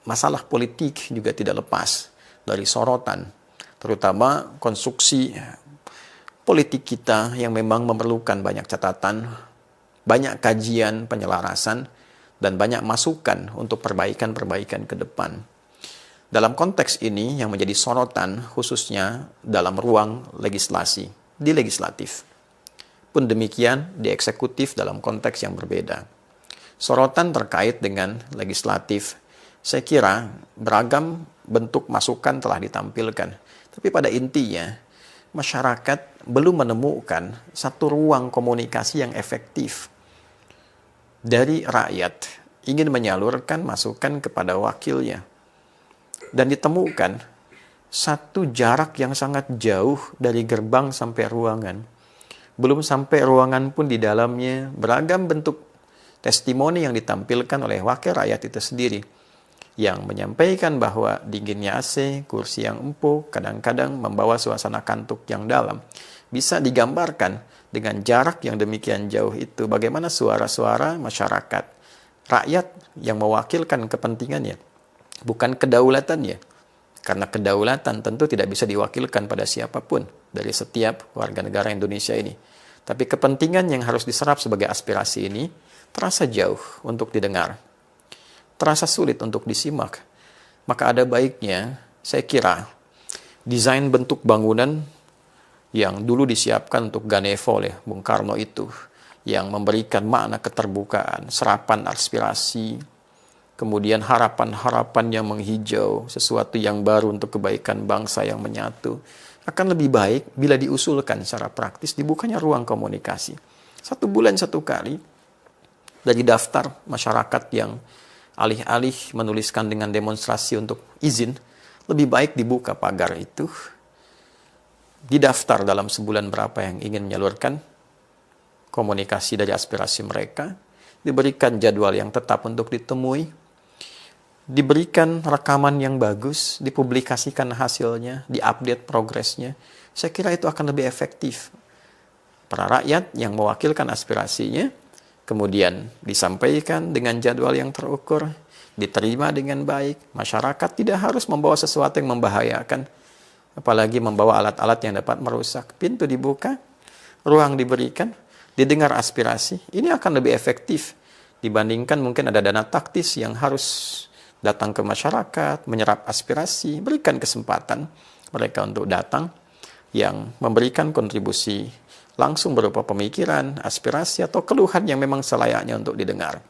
masalah politik juga tidak lepas dari sorotan, terutama konstruksi politik kita yang memang memerlukan banyak catatan, banyak kajian, penyelarasan, dan banyak masukan untuk perbaikan-perbaikan ke depan. Dalam konteks ini yang menjadi sorotan khususnya dalam ruang legislasi, di legislatif. Pun demikian di eksekutif dalam konteks yang berbeda. Sorotan terkait dengan legislatif, saya kira beragam bentuk masukan telah ditampilkan. Tapi pada intinya, masyarakat belum menemukan satu ruang komunikasi yang efektif dari rakyat ingin menyalurkan masukan kepada wakilnya. Dan ditemukan satu jarak yang sangat jauh dari gerbang sampai ruangan. Belum sampai ruangan pun di dalamnya beragam bentuk testimoni yang ditampilkan oleh wakil rakyat itu sendiri. Yang menyampaikan bahwa dinginnya AC, kursi yang empuk, kadang-kadang membawa suasana kantuk yang dalam. Bisa digambarkan dengan jarak yang demikian jauh itu bagaimana suara-suara masyarakat, rakyat yang mewakilkan kepentingannya, bukan kedaulatannya. Karena kedaulatan tentu tidak bisa diwakilkan pada siapapun dari setiap warga negara Indonesia ini. Tapi kepentingan yang harus diserap sebagai aspirasi ini terasa jauh untuk didengar, terasa sulit untuk disimak. Maka ada baiknya, saya kira, desain bentuk bangunan yang dulu disiapkan untuk Ganevo oleh Bung Karno itu, yang memberikan makna keterbukaan, serapan aspirasi, kemudian harapan-harapan yang menghijau, sesuatu yang baru untuk kebaikan bangsa yang menyatu, akan lebih baik bila diusulkan secara praktis, dibukanya ruang komunikasi. 1 bulan 1 kali, dari daftar masyarakat yang alih-alih menuliskan dengan demonstrasi untuk izin, lebih baik dibuka pagar itu, didaftar dalam sebulan berapa yang ingin menyalurkan komunikasi dari aspirasi mereka, diberikan jadwal yang tetap untuk ditemui, diberikan rekaman yang bagus, dipublikasikan hasilnya, diupdate progresnya. Saya kira itu akan lebih efektif. Para rakyat yang mewakilkan aspirasinya, kemudian disampaikan dengan jadwal yang terukur, diterima dengan baik. Masyarakat tidak harus membawa sesuatu yang membahayakan, apalagi membawa alat-alat yang dapat merusak. Pintu dibuka, ruang diberikan, didengar aspirasi. Ini akan lebih efektif dibandingkan mungkin ada dana taktis yang harus datang ke masyarakat, menyerap aspirasi, berikan kesempatan mereka untuk datang yang memberikan kontribusi langsung berupa pemikiran, aspirasi, atau keluhan yang memang selayaknya untuk didengar.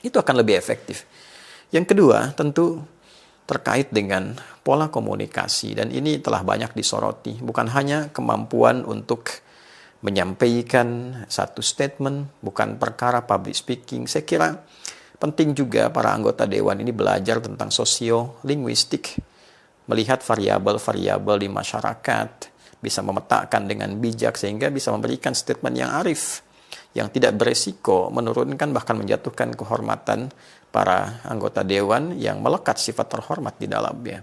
Itu akan lebih efektif. Yang kedua, tentu terkait dengan pola komunikasi, dan ini telah banyak disoroti. Bukan hanya kemampuan untuk menyampaikan satu statement, bukan perkara public speaking. Saya kira penting juga para anggota dewan ini belajar tentang sosiolinguistik, melihat variabel-variabel di masyarakat, bisa memetakan dengan bijak sehingga bisa memberikan statement yang arif, yang tidak beresiko menurunkan bahkan menjatuhkan kehormatan para anggota dewan yang melekat sifat terhormat di dalamnya.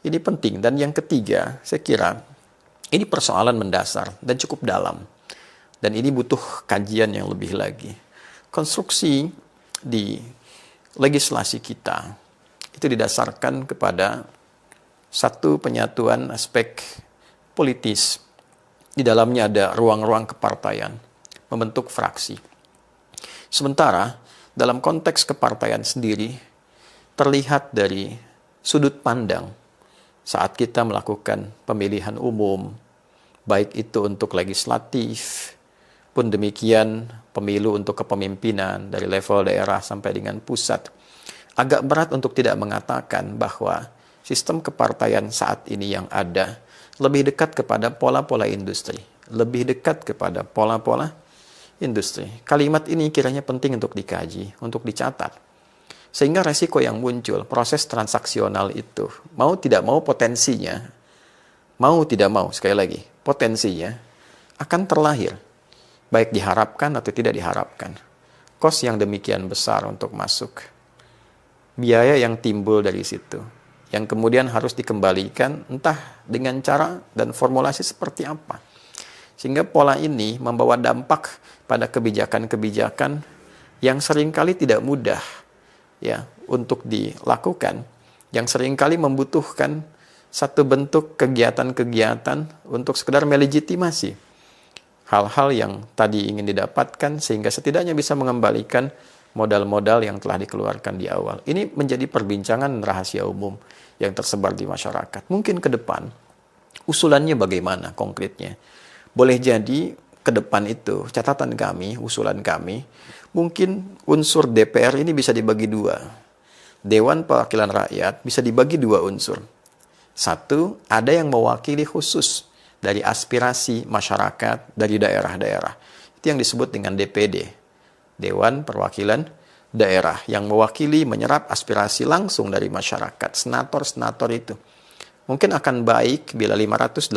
Ini penting. Dan yang ketiga, saya kira ini persoalan mendasar dan cukup dalam. Dan ini butuh kajian yang lebih lagi. Konstruksi di legislasi kita itu didasarkan kepada satu penyatuan aspek politis. Di dalamnya ada ruang-ruang kepartaian, membentuk fraksi. Sementara dalam konteks kepartaian sendiri terlihat dari sudut pandang saat kita melakukan pemilihan umum, baik itu untuk legislatif, pun demikian pemilu untuk kepemimpinan dari level daerah sampai dengan pusat. Agak berat untuk tidak mengatakan bahwa sistem kepartaian saat ini yang ada lebih dekat kepada pola-pola industri, lebih dekat kepada pola-pola industri. Kalimat ini kiranya penting untuk dikaji, untuk dicatat. Sehingga resiko yang muncul, proses transaksional itu, mau tidak mau potensinya, mau tidak mau, sekali lagi, potensinya akan terlahir. Baik diharapkan atau tidak diharapkan. Kos yang demikian besar untuk masuk. Biaya yang timbul dari situ. Yang kemudian harus dikembalikan entah dengan cara dan formulasi seperti apa. Sehingga pola ini membawa dampak pada kebijakan-kebijakan yang seringkali tidak mudah ya untuk dilakukan yang seringkali membutuhkan satu bentuk kegiatan-kegiatan untuk sekedar melegitimasi hal-hal yang tadi ingin didapatkan sehingga setidaknya bisa mengembalikan modal-modal yang telah dikeluarkan di awal. Ini menjadi perbincangan rahasia umum yang tersebar di masyarakat. Mungkin ke depan usulannya bagaimana konkretnya? Boleh jadi ke depan itu catatan kami, usulan kami, mungkin unsur DPR ini bisa dibagi dua. Dewan Perwakilan Rakyat bisa dibagi dua unsur. Satu, ada yang mewakili khusus dari aspirasi masyarakat dari daerah-daerah. Itu yang disebut dengan DPD, Dewan Perwakilan Daerah, yang mewakili menyerap aspirasi langsung dari masyarakat, senator-senator itu. Mungkin akan baik bila 580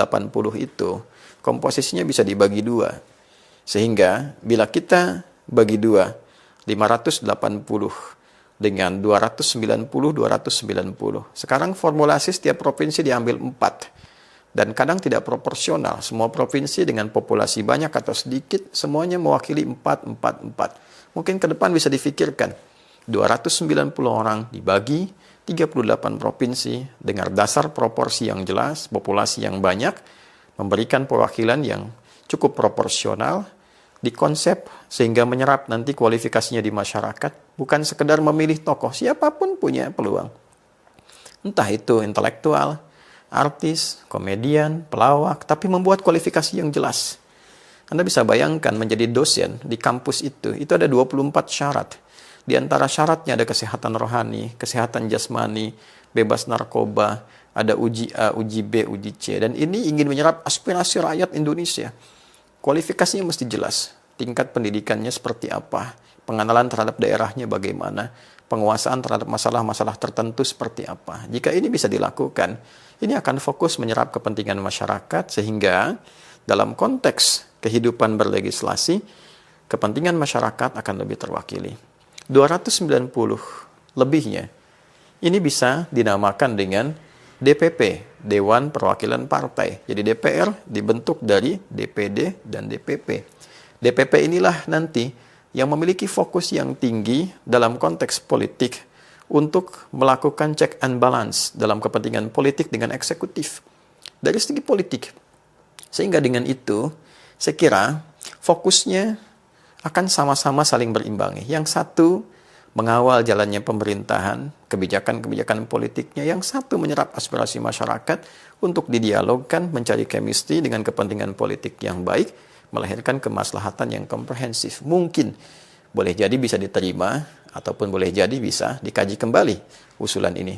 itu komposisinya bisa dibagi dua. Sehingga bila kita bagi dua, 580 dengan 290. Sekarang formulasi setiap provinsi diambil 4. Dan kadang tidak proporsional. Semua provinsi dengan populasi banyak atau sedikit, semuanya mewakili 4. Mungkin ke depan bisa difikirkan. 290 orang dibagi 38 provinsi dengan dasar proporsi yang jelas, populasi yang banyak, memberikan perwakilan yang cukup proporsional, dikonsep sehingga menyerap nanti kualifikasinya di masyarakat, bukan sekedar memilih tokoh, siapapun punya peluang. Entah itu intelektual, artis, komedian, pelawak, tapi membuat kualifikasi yang jelas. Anda bisa bayangkan menjadi dosen di kampus itu ada 24 syarat. Di antara syaratnya ada kesehatan rohani, kesehatan jasmani, bebas narkoba, ada uji A, uji B, uji C. Dan ini ingin menyerap aspirasi rakyat Indonesia. Kualifikasinya mesti jelas, tingkat pendidikannya seperti apa, pengenalan terhadap daerahnya bagaimana, penguasaan terhadap masalah-masalah tertentu seperti apa. Jika ini bisa dilakukan, ini akan fokus menyerap kepentingan masyarakat sehingga dalam konteks kehidupan berlegislasi, kepentingan masyarakat akan lebih terwakili. 290 lebihnya, ini bisa dinamakan dengan DPP, Dewan Perwakilan Partai. Jadi DPR dibentuk dari DPD dan DPP. DPP inilah nanti yang memiliki fokus yang tinggi dalam konteks politik untuk melakukan check and balance dalam kepentingan politik dengan eksekutif dari segi politik. Sehingga dengan itu, saya kira fokusnya akan sama-sama saling berimbangi. Yang satu mengawal jalannya pemerintahan, kebijakan-kebijakan politiknya. Yang satu menyerap aspirasi masyarakat untuk didialogkan, mencari chemistry dengan kepentingan politik yang baik, melahirkan kemaslahatan yang komprehensif. Mungkin boleh jadi bisa diterima, ataupun boleh jadi bisa dikaji kembali usulan ini.